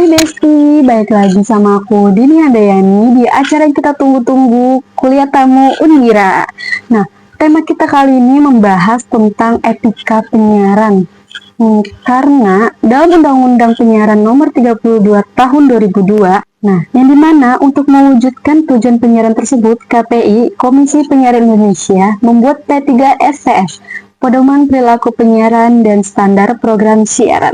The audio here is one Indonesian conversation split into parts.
Besti, balik lagi sama aku Dini Handayani di acara yang kita tunggu-tunggu, Kuliah Tamu Unira. Nah, tema kita kali ini membahas tentang etika penyiaran. Karena dalam Undang-Undang Penyiaran Nomor 32 Tahun 2002, yang dimana untuk mewujudkan tujuan penyiaran tersebut, KPI, Komisi Penyiaran Indonesia, membuat P3STS, Pedoman Perilaku Penyiaran dan Standar Program Siaran.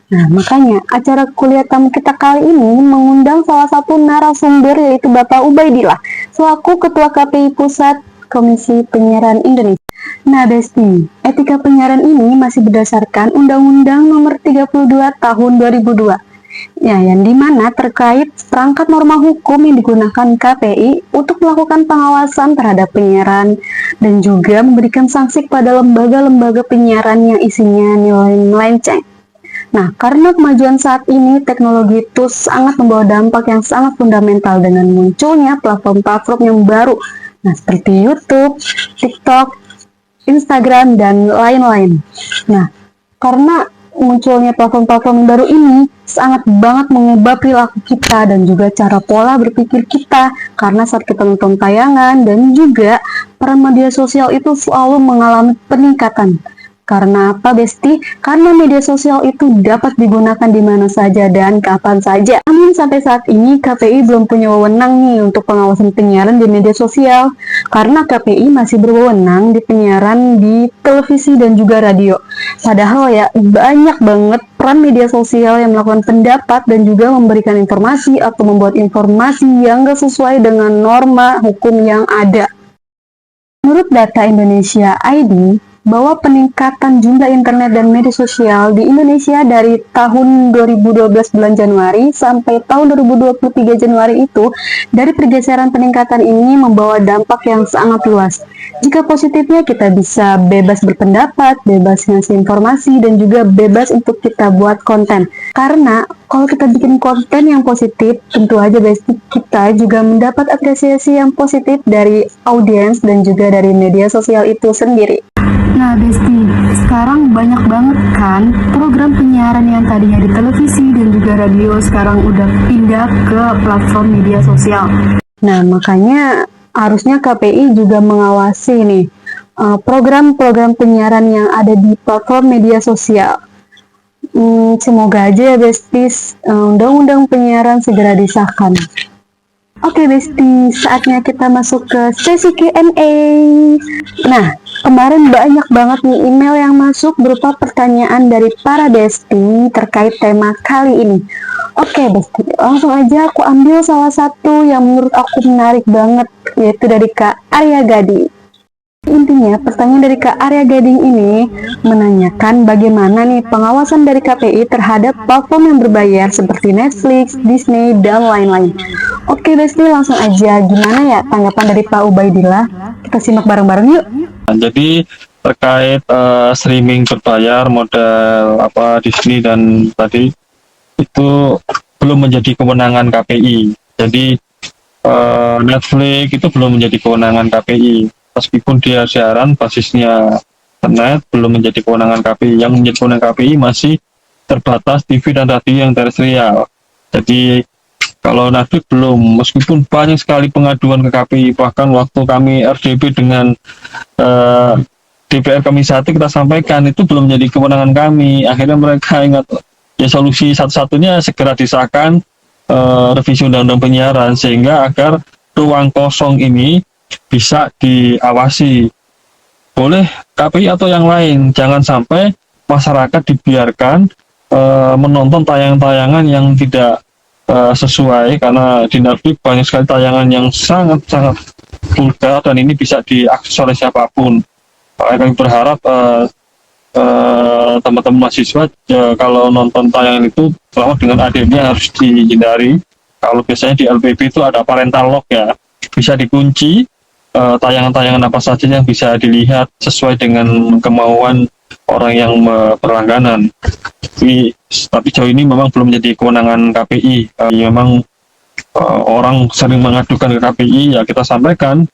Nah, makanya acara kuliah tamu kita kali ini mengundang salah satu narasumber yaitu Bapak Ubaidillah, selaku Ketua KPI Pusat Komisi Penyiaran Indonesia. Nah, Besti, etika penyiaran ini masih berdasarkan Undang-Undang Nomor 32 Tahun 2002. Ya, yang dimana terkait perangkat norma hukum yang digunakan KPI untuk melakukan pengawasan terhadap penyiaran dan juga memberikan sanksi kepada lembaga-lembaga penyiaran yang isinya nilai melenceng. Nah, karena kemajuan saat ini, teknologi itu sangat membawa dampak yang sangat fundamental dengan munculnya platform-platform yang baru. Nah, seperti YouTube, TikTok, Instagram, dan lain-lain. Nah, karena munculnya platform-platform yang baru ini sangat banget mengubah perilaku kita dan juga cara pola berpikir kita. Karena saat kita nonton tayangan dan juga peran media sosial itu selalu mengalami peningkatan. Karena apa, Besti? Karena media sosial itu dapat digunakan di mana saja dan kapan saja. Namun sampai saat ini KPI belum punya wewenang nih untuk pengawasan penyiaran di media sosial. Karena KPI masih berwenang di penyiaran di televisi dan juga radio. Padahal ya banyak banget peran media sosial yang melakukan pendapat dan juga memberikan informasi atau membuat informasi yang gak sesuai dengan norma hukum yang ada. Menurut data Indonesia ID, bahwa peningkatan jumlah internet dan media sosial di Indonesia dari tahun 2012 bulan Januari sampai tahun 2023 Januari itu, dari pergeseran peningkatan ini membawa dampak yang sangat luas. Jika positifnya kita bisa bebas berpendapat, bebas ngasih informasi, dan juga bebas untuk kita buat konten. Karena kalau kita bikin konten yang positif, tentu aja Besti, kita juga mendapat apresiasi yang positif dari audiens dan juga dari media sosial itu sendiri. Nah, Besti, sekarang banyak banget kan program penyiaran yang tadinya di televisi dan juga radio sekarang udah pindah ke platform media sosial. Nah, makanya harusnya KPI juga mengawasi nih program-program penyiaran yang ada di platform media sosial. Semoga aja ya, Besti, undang-undang penyiaran segera disahkan. Oke, Besti, saatnya kita masuk ke sesi Q&A. Nah, kemarin banyak banget nih email yang masuk berupa pertanyaan dari para Besti terkait tema kali ini. Oke, Besti, langsung aja aku ambil salah satu yang menurut aku menarik banget, yaitu dari Kak Arya Gading. Intinya, pertanyaan dari Kak Arya Gading ini menanyakan bagaimana nih pengawasan dari KPI terhadap platform yang berbayar seperti Netflix, Disney, dan lain-lain. Oke, Besti, langsung aja. Gimana ya tanggapan dari Pak Ubaidillah? Kita simak bareng-bareng yuk. Jadi terkait streaming berbayar model Disney dan tadi itu belum menjadi kewenangan KPI. Jadi Netflix itu belum menjadi kewenangan KPI. Meskipun dia siaran basisnya internet, belum menjadi kewenangan KPI. Yang menjadi kewenangan KPI masih terbatas TV dan radio yang terestrial. Jadi kalau Netflix belum, meskipun banyak sekali pengaduan ke KPI, bahkan waktu kami RDP dengan DPR Komisi 1 kita sampaikan itu belum menjadi kewenangan kami. Akhirnya mereka ingat, ya solusi satu-satunya segera disahkan revisi undang-undang penyiaran sehingga agar ruang kosong ini bisa diawasi boleh KPI atau yang lain. Jangan sampai masyarakat dibiarkan menonton tayangan-tayangan yang tidak sesuai, karena di Netflix banyak sekali tayangan yang sangat-sangat vulgar dan ini bisa diakses oleh siapapun. Kami berharap teman-teman mahasiswa kalau nonton tayangan itu selama dengan ADM-nya harus dihindari. Kalau biasanya di LPB itu ada parental lock ya, bisa dikunci tayangan-tayangan apa saja yang bisa dilihat sesuai dengan kemauan orang yang berlangganan. Tapi jauh ini memang belum menjadi kewenangan KPI. Memang orang sering mengadukan ke KPI, ya kita sampaikan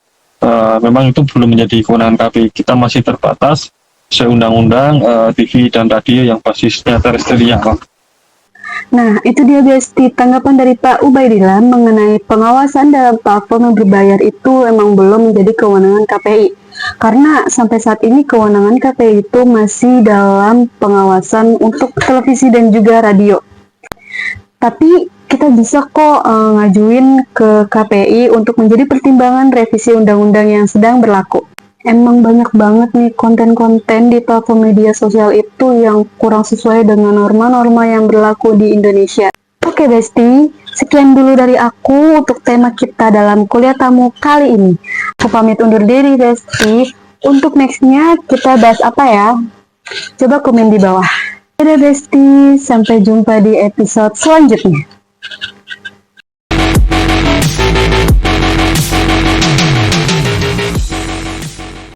memang itu belum menjadi kewenangan KPI. Kita masih terbatas sesuai undang-undang TV dan radio yang basisnya terestrial. Nah, itu dia Besti, tanggapan dari Pak Ubaidillah mengenai pengawasan dalam platform yang berbayar itu emang belum menjadi kewenangan KPI. Karena sampai saat ini kewenangan KPI itu masih dalam pengawasan untuk televisi dan juga radio. Tapi kita bisa kok ngajuin ke KPI untuk menjadi pertimbangan revisi undang-undang yang sedang berlaku. Emang banyak banget nih konten-konten di platform media sosial itu yang kurang sesuai dengan norma-norma yang berlaku di Indonesia. Oke Besti, sekian dulu dari aku untuk tema kita dalam kuliah tamu kali ini. Aku pamit undur diri Besti. Untuk nextnya kita bahas apa ya? Coba komen di bawah. Dadah Besti, sampai jumpa di episode selanjutnya.